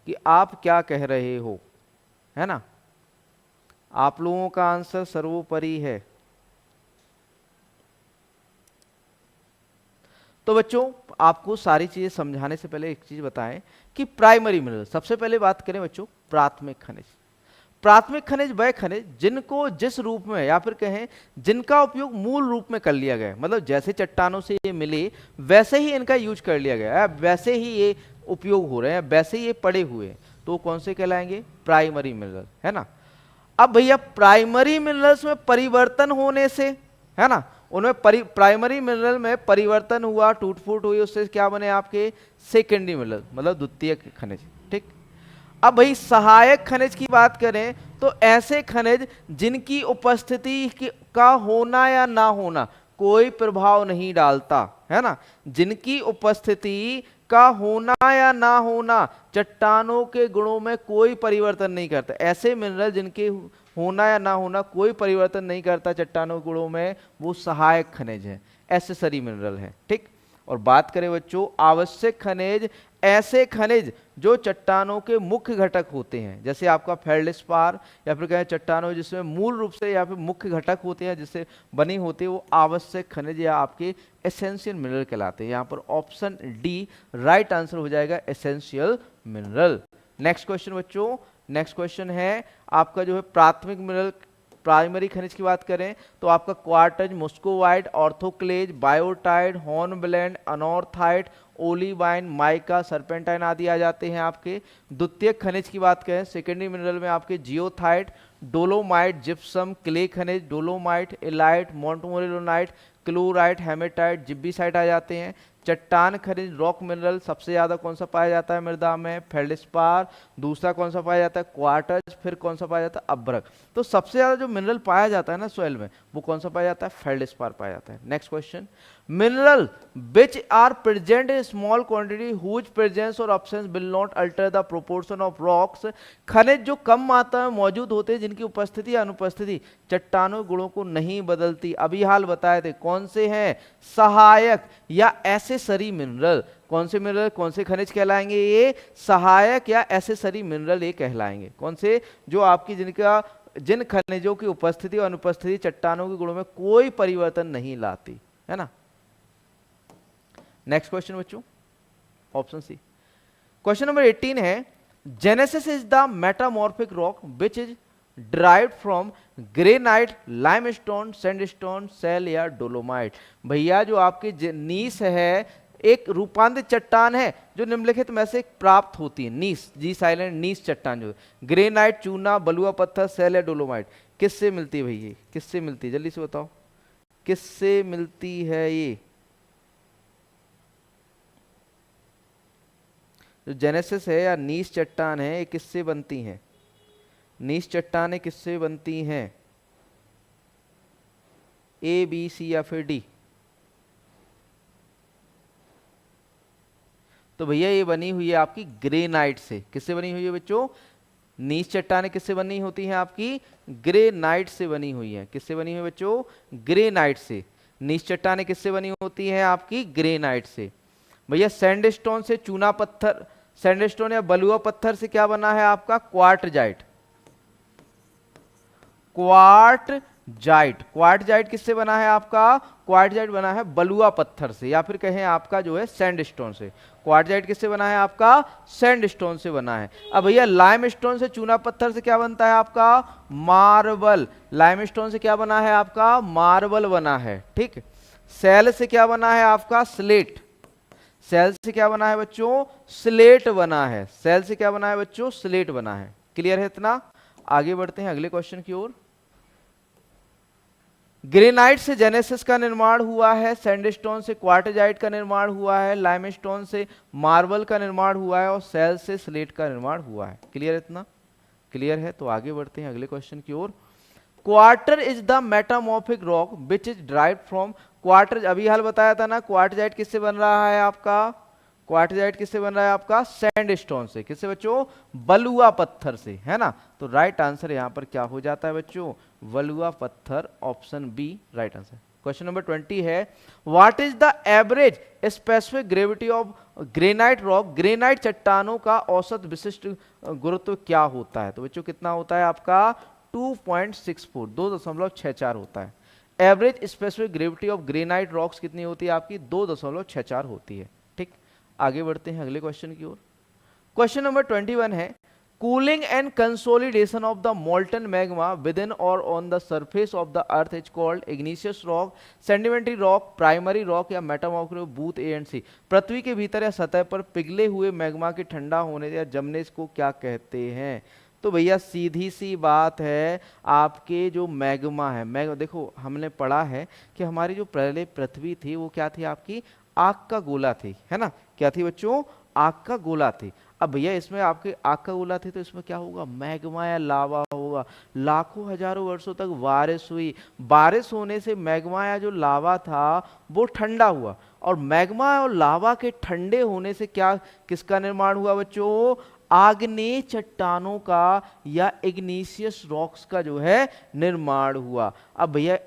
कि आप क्या कह रहे हो, है ना, आप लोगों का आंसर सर्वोपरि है। तो बच्चों आपको सारी चीजें समझाने से पहले एक चीज बताएं कि प्राइमरी मिनरल, सबसे पहले बात करें बच्चों प्राथमिक खनिज। प्राथमिक खनिज वह खनिज जिनको जिस रूप में या फिर कहें जिनका उपयोग मूल रूप में कर लिया गया, मतलब जैसे चट्टानों से ये मिले वैसे ही इनका यूज कर लिया गया है, वैसे ही ये उपयोग हो रहे हैं, वैसे ही ये पड़े हुए हैं, तो कौन से कहलाएंगे, प्राइमरी मिनरल, है ना। अब भैया प्राइमरी मिनरल्स में परिवर्तन होने से, है ना, उनमें प्राइमरी मिनरल में परिवर्तन हुआ, टूट फूट हुई, उससे क्या बने आपके सेकेंडरी मिनरल, मतलब द्वितीयक खनिज, ठीक। अब भाई सहायक खनिज की बात करें तो ऐसे खनिज जिनकी उपस्थिति का होना या ना होना कोई प्रभाव नहीं डालता, है ना, जिनकी उपस्थिति का होना या ना होना चट्टानों के गुणों में कोई परिवर्तन नहीं करता, ऐसे मिनरल जिनके होना या ना होना कोई परिवर्तन नहीं करता चट्टानों के गुणों में, वो सहायक खनिज है, एसेसरी मिनरल है। ठीक। और बात करें बच्चों आवश्यक खनिज, ऐसे खनिज जो चट्टानों के मुख्य घटक होते हैं, जैसे आपका फेल्डस्पार या फिर कहें चट्टानों जिसमें मूल रूप से या फिर मुख्य घटक होते हैं जिससे बनी होती है, वो आवश्यक खनिज या आपके एसेंशियल मिनरल कहलाते हैं। यहाँ पर ऑप्शन डी राइट आंसर हो जाएगा, एसेंशियल मिनरल। नेक्स्ट क्वेश्चन बच्चों, नेक्स्ट क्वेश्चन है आपका जो है प्राथमिक मिनरल, प्राइमरी खनिज की बात करें तो आपका quartz, muscovite, orthoclase, biotite, hornblende, anorthite, olivine, mica, serpentine आदि आ जाते हैं आपके। द्वितीयक खनिज की बात करें सेकेंडरी मिनरल में आपके जियोथाइट, डोलोमाइट, जिप्सम, क्ले खनिज, डोलोमाइट, एलाइट, मोंटमोरेलोनाइट, क्लोराइट, हेमेटाइट, जिब्बीसाइट आ जाते हैं। चट्टान खनिज रॉक मिनरल सबसे ज्यादा कौन सा पाया जाता है मृदा में, फेल्डस्पार, दूसरा कौन सा पाया जाता है क्वार्टज, फिर कौन सा पाया जाता है अभ्रक। तो सबसे ज्यादा जो मिनरल पाया जाता है ना सॉइल में वो कौन सा पाया जाता है, फेल्डस्पार पाया जाता है। Next question, mineral which are present in small quantity whose presence और absence will not alter the proportion of rocks, खनिज जो कम मात्रा में मौजूद होते हैं जिनकी उपस्थिति या अनुपस्थिति चट्टानों गुणों को नहीं बदलती। अभी हाल बताए थे कौन से हैं, सहायक या एसेसरी मिनरल। कौन से मिनरल, कौन से खनिज कहलाएंगे, ये सहायक या एसेसरी मिनरल ये कहलाएंगे। कौन से, जो आपकी जिन खनिजों की उपस्थिति और अनुपस्थिति चट्टानों के गुणों में कोई परिवर्तन नहीं लाती, है ना। नेक्स्ट क्वेश्चन बच्चों, ऑप्शन सी। क्वेश्चन नंबर 18 है, genesis is the metamorphic rock which is derived from granite, limestone, sandstone, shale या डोलोमाइट। भैया जो आपकी नीस है एक रूपांतरित चट्टान है जो निम्नलिखित में से प्राप्त होती है। नीस, जी साइलेंट, नीस चट्टान जो ग्रेनाइट, चूना, बलुआ पत्थर, सेल या डोलोमाइट, किससे मिलती है भैया, किससे मिलती है, जल्दी से बताओ किससे मिलती है ये। जो जेनेसिस है या नीस चट्टान है ये किससे बनती हैं, नीस चट्टानें किससे बनती हैं, ए, बी, सी या फिर डी। तो भैया ये बनी हुई है आपकी ग्रेनाइट से। किससे बनी हुई है बच्चों, नीस चट्टानें किससे बनी होती हैं आपकी, ग्रेनाइट से बनी हुई है। किससे बनी हुई है बच्चों, ग्रेनाइट से। नीस चट्टानें किससे बनी होती हैं आपकी, ग्रेनाइट से। भैया सैंडस्टोन से, चूना पत्थर, सैंडस्टोन या बलुआ पत्थर से क्या बना है आपका, क्वार्टजाइट। क्वार्टजाइट, क्वार्टजाइट किससे बना है आपका, क्वार्टजाइट बना है बलुआ पत्थर से या फिर कहें आपका जो है सैंडस्टोन से। क्वार्टजाइट किससे बना है आपका, सैंडस्टोन से बना है। अब भैया लाइमस्टोन से, चूना पत्थर से क्या बनता है आपका, मार्बल। लाइमस्टोन से क्या बना है आपका, मार्बल बना है। ठीक। सेल से क्या बना है आपका, स्लेट। सेल से क्या बना है बच्चों, स्लेट बना है। सेल से क्या बना है बच्चों, स्लेट बना है। क्लियर है इतना। आगे बढ़ते हैं अगले क्वेश्चन की ओर। ग्रेनाइट से जेनेसिस का निर्माण हुआ है, सैंडस्टोन से क्वार्टजाइट का निर्माण हुआ है, लाइमस्टोन से मार्बल का निर्माण हुआ है और सेल से स्लेट का निर्माण हुआ है। क्लियर है इतना, क्लियर है। तो आगे बढ़ते हैं अगले क्वेश्चन की ओर। Quartzite is the metamorphic rock which is derived from, quartzite अभी हाल बताया था ना, क्वार्टजाइट किससे बन रहा है आपका, क्वार्टजाइट किससे बन रहा है आपका, सैंडस्टोन से। किससे बच्चों, बलुआ पत्थर से, है ना। तो राइट आंसर यहां पर क्या हो जाता है बच्चों, बलुआ पत्थर, option B right answer. Question number 20 है, what is the average specific gravity of granite rock, granite चट्टानों का औसत विशिष्ट गुरुत्व क्या होता है। तो बच्चों कितना होता है आपका, 2.64, 2.64 होता है। Average specific gravity of granite rocks कितनी होती है आपकी, 2.64 होती है। ठीक। आगे बढ़ते हैं अगले क्वेश्चन की ओर। क्वेश्चन नंबर 21 है, cooling and consolidation of the molten magma within और on the surface of the earth is called igneous rock, sedimentary rock, primary rock या metamorphic, both A and C. पृथ्वी के भीतर या सतह पर पिघले हुए मैग्मा के ठंडा होने या जमने को क्या कहते हैं। तो भैया सीधी सी बात है, आपके जो मैग्मा है, देखो हमने पढ़ा है कि हमारी जो पहले पृथ्वी थी वो क्या थी आपकी, आग का गोला थी, है ना। क्या थी बच्चों, आग का गोला थी। अब भैया इसमें आपके आग का गोला थे तो इसमें क्या होगा, मैग्मा या लावा होगा। लाखों हजारों वर्षों तक बारिश हुई, बारिश होने से मैग्मा या जो लावा था वो ठंडा हुआ, और मैग्मा और लावा के ठंडे होने से क्या, किसका निर्माण हुआ बच्चों, आग्नेय चट्टानों का या इग्निशियस रॉक्स का जो है निर्माण हुआ। अब भैया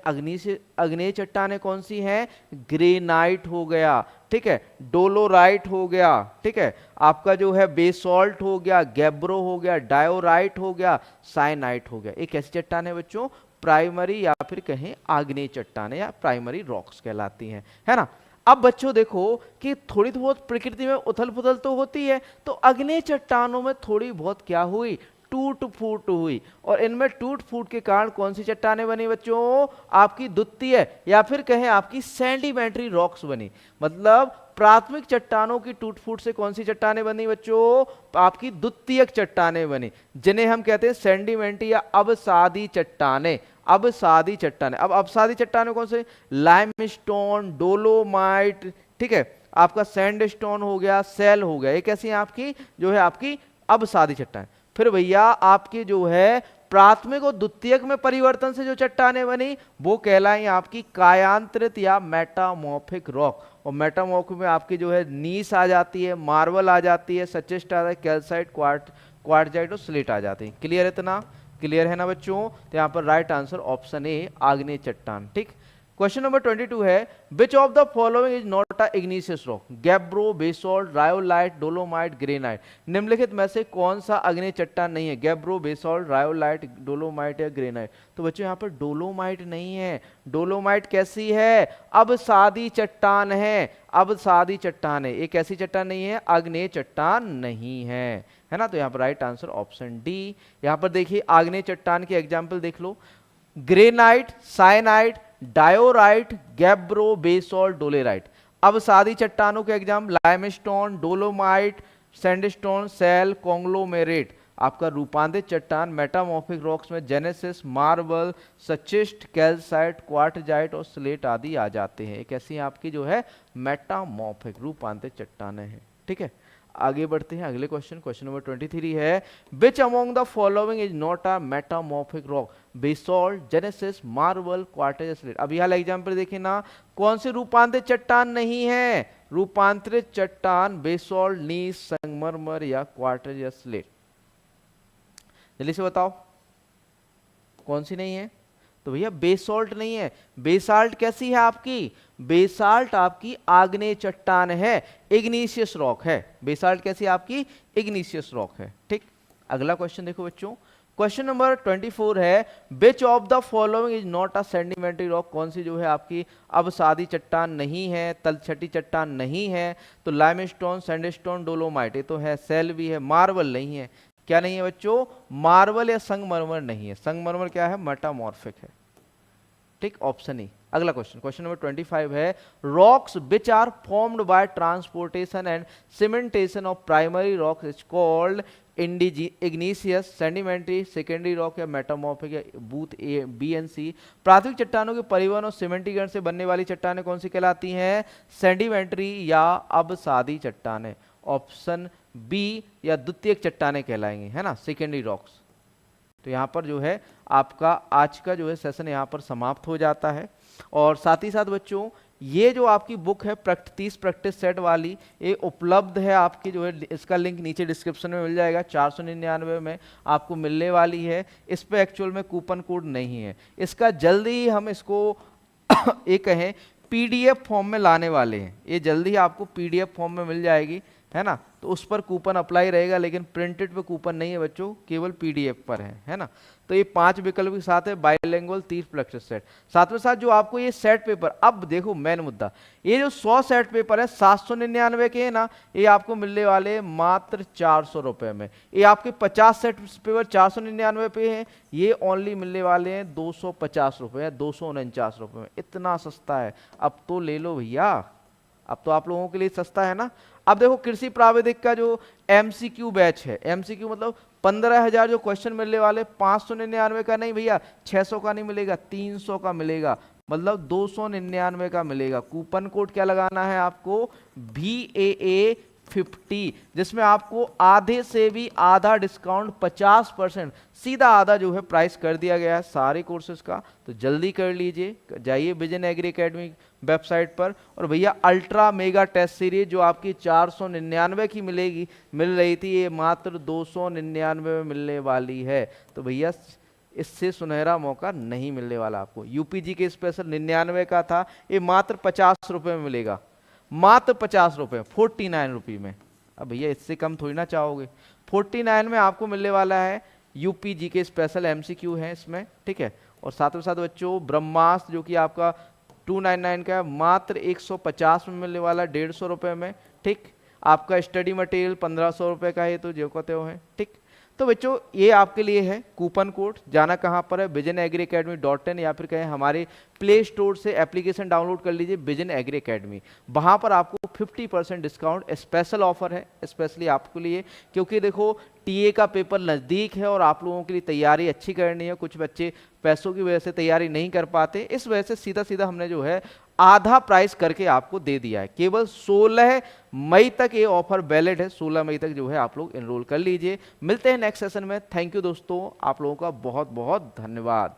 आग्नेय चट्टानें कौन सी हैं, ग्रेनाइट हो गया, ठीक है, डोलोराइट हो गया, ठीक है, आपका जो है बेसॉल्ट हो गया, गैब्रो हो गया, डायोराइट हो गया, साइनाइट हो गया। एक ऐसी चट्टान है बच्चों, प्राइमरी या फिर कहें आग्नेय चट्टानें या प्राइमरी रॉक्स कहलाती हैं, है ना। अब बच्चों देखो कि थोड़ी बहुत प्रकृति में उथल पुथल तो होती है, तो आग्नेय चट्टानों में थोड़ी बहुत क्या हुई, टूट फूट हुई, और इनमें टूट फूट के कारण कौन सी चट्टानें बनी बच्चों, आपकी द्वितीय या फिर कहें आपकी सेडिमेंट्री रॉक्स बनी। मतलब प्राथमिक चट्टानों की टूट फूट से कौन सी चट्टानें बनी बच्चों, आपकी द्वितीयक चट्टानें बनी, जिन्हें हम कहते हैं सेडिमेंट्री या अवसादी चट्टानें। अवसादी चट्टानें, अब अवसादी चट्टानें कौन से, लाइमस्टोन, डोलोमाइट, ठीक है, आपका सैंडस्टोन हो गया, सेल हो गया, ये कैसी है आपकी जो है आपकी अवसादी चट्टानें। फिर भैया आपकी जो है प्राथमिक और द्वितीयक में परिवर्तन से जो चट्टानें बनी वो कहलाई आपकी कायांतरित या मेटामॉर्फिक रॉक, और मेटामॉर्फिक में आपकी जो है नीस आ जाती है, मार्बल आ जाती है, सचिस्ट आ जाता है, कैल्साइट, क्वार्टजाइट और स्लेट आ जाती है। क्लियर है, इतना क्लियर है ना बच्चों। तो यहाँ पर राइट आंसर ऑप्शन ए आग्नेय चट्टान, ठीक। क्वेश्चन नंबर 22 है, which of the following is not a igneous rock, gabbro, basalt, rhyolite, dolomite, granite. निम्नलिखित में से कौन सा आग्नेय चट्टान नहीं है, गैब्रो, बेसॉल्ट, रायोलाइट, डोलोमाइट या ग्रेनाइट। तो बच्चों यहाँ पर डोलोमाइट नहीं है। डोलोमाइट कैसी है, अवसादी चट्टान है, अवसादी चट्टान है, एक ऐसी चट्टान नहीं है, आग्नेय चट्टान नहीं है ना। तो यहाँ पर राइट आंसर ऑप्शन डी। यहाँ पर देखिए आग्नेय चट्टान के एग्जाम्पल देख लो, granite, syenite, diorite, gabbro, basalt, dolerite. अब सादी चट्टानों के exam limestone, dolomite, sandstone, shale, conglomerate. आपका रूपांतरित चट्टान मेटामॉर्फिक रॉक्स में gneiss, marble, schist, calcite, quartzite और स्लेट आदि आ जाते हैं। एक ऐसी आपकी जो है मेटामॉर्फिक रूपांतरित चट्टानें हैं, ठीक है। आगे बढ़ते हैं अगले क्वेश्चन, क्वेश्चन नंबर 23 है, which among the following is not a metamorphic rock, basalt, genesis, marble, quartz, slate. अब यहां एग्जांपल देखिए ना, कौन से रूपांतरित चट्टान नहीं है, रूपांतरित चट्टान, बेसॉल्ट, नीस, संगमरमर या क्वार्टज या स्लेट। जल्दी से बताओ कौन सी नहीं है। तो भैया बेसॉल्ट नहीं है। बेसाल्ट कैसी है आपकी, बेसाल्ट आपकी आग्नेय चट्टान है, इग्निशियस रॉक है। बेसाल्ट कैसी है आपकी, इग्निशियस रॉक है, ठीक। अगला क्वेश्चन देखो बच्चों, क्वेश्चन नंबर 24 है, which of the following is not a sedimentary rock. कौन सी जो है आपकी अवसादी चट्टान नहीं है, तलछटी चट्टान नहीं है। तो लाइमस्टोन, सैंडस्टोन, डोलोमाइट, ये तो है, सेल भी है, मार्बल नहीं है। क्या नहीं है बच्चों, मार्बल या संगमरमर नहीं है। संगमरमर क्या है, मेटामॉर्फिक है, ठीक, ऑप्शन ई। अगला क्वेश्चन, क्वेश्चन नंबर 25 है, rocks which are formed by transportation and cementation of primary rocks is called igneous, sedimentary, secondary rock या मेटामॉर्फिक या both A, B and C. प्राथमिक चट्टानों के परिवहन और सीमेंटीकरण से बनने वाली चट्टानें कौन सी कहलाती हैं, सेडिमेंट्री या अवसादी चट्टानें। ऑप्शन बी या द्वितीयक चट्टानें कहलाएंगे, है ना, सेकेंडरी रॉक्स। तो यहाँ पर जो है आपका आज का जो है सेशन यहाँ पर समाप्त हो जाता है। और साथ ही साथ बच्चों ये जो आपकी बुक है 30 प्रैक्टिस सेट वाली, ये उपलब्ध है आपकी जो है, इसका लिंक नीचे डिस्क्रिप्शन में मिल जाएगा। 499 में आपको मिलने वाली है। इस पे एक्चुअल में कूपन कोड नहीं है, इसका जल्दी ही हम इसको ये कहें पीडीएफ फॉर्म में लाने वाले हैं। ये जल्दी ही आपको पीडीएफ फॉर्म में मिल जाएगी, है ना। तो उस पर कूपन अप्लाई रहेगा, लेकिन प्रिंटेड पे कूपन नहीं है बच्चों, केवल पीडीएफ पर है ना। तो ये 5 विकल्प के साथ है, बाइलिंगुअल 30 प्रैक्टिस सेट। साथ में साथ जो आपको ये सेट पेपर, अब देखो मेन मुद्दा, ये जो 100 सेट पेपर है 799 के है ना, ये आपको मिलने वाले मात्र 400 रुपए में। ये आपके 50 सेट पेपर 499 पे है, ये ओनली मिलने वाले हैं 250 रुपए, 249 रुपए में। इतना सस्ता है, अब तो ले लो भैया, अब तो आप लोगों के लिए सस्ता है ना। अब देखो कृषि प्राविधिक का जो एमसीक्यू बैच है, एमसीक्यू मतलब 15,000 जो क्वेश्चन मिलने वाले, 599 का नहीं भैया, 600 का नहीं मिलेगा, 300 का मिलेगा, मतलब 299 का मिलेगा। कूपन कोड क्या लगाना है आपको, VAA 50, जिसमें आपको आधे से भी आधा डिस्काउंट 50%, सीधा आधा जो है प्राइस कर दिया गया है सारे कोर्सेज का। तो जल्दी कर लीजिए, जाइए विजन एग्री एकेडमी वेबसाइट पर। और भैया अल्ट्रा मेगा टेस्ट सीरीज जो आपकी 499 की मिल रही थी, ये मात्र 299 में मिलने वाली है। तो भैया इससे सुनहरा मौका नहीं मिलने वाला आपको। यूपीजी के स्पेशल 99 का था, ये मात्र 50 रुपए में मिलेगा, मात्र 50 रुपए, 49 रुपये में। अब भैया इससे कम थोड़ी ना चाहोगे। 49 में आपको मिलने वाला है यूपीजी के स्पेशल एमसीक्यू है इसमें, ठीक है। और साथ ही साथ बच्चों ब्रह्मास्त्र जो कि आपका 299 का है, मात्र 150 में मिलने वाला, 150 रुपये में, ठीक। आपका स्टडी मटेरियल 1500 रुपये का है, तो जो कहते हो है, ठीक। तो बच्चों ये आपके लिए है कूपन कोड। जाना कहाँ पर है, विजन एग्री अकेडमी.in, या फिर कहें हमारे प्ले स्टोर से एप्लीकेशन डाउनलोड कर लीजिए विजन एग्री अकेडमी। वहाँ पर आपको 50% डिस्काउंट स्पेशल ऑफर है स्पेशली आपके लिए, क्योंकि देखो टीए का पेपर नज़दीक है और आप लोगों के लिए तैयारी अच्छी करनी है। कुछ बच्चे पैसों की वजह से तैयारी नहीं कर पाते, इस वजह से सीधा सीधा हमने जो है आधा प्राइस करके आपको दे दिया है। केवल 16 मई तक ये ऑफर वैलिड है, 16 मई तक जो है आप लोग एनरोल कर लीजिए। मिलते हैं नेक्स्ट सेशन में। थैंक यू दोस्तों, आप लोगों का बहुत बहुत धन्यवाद।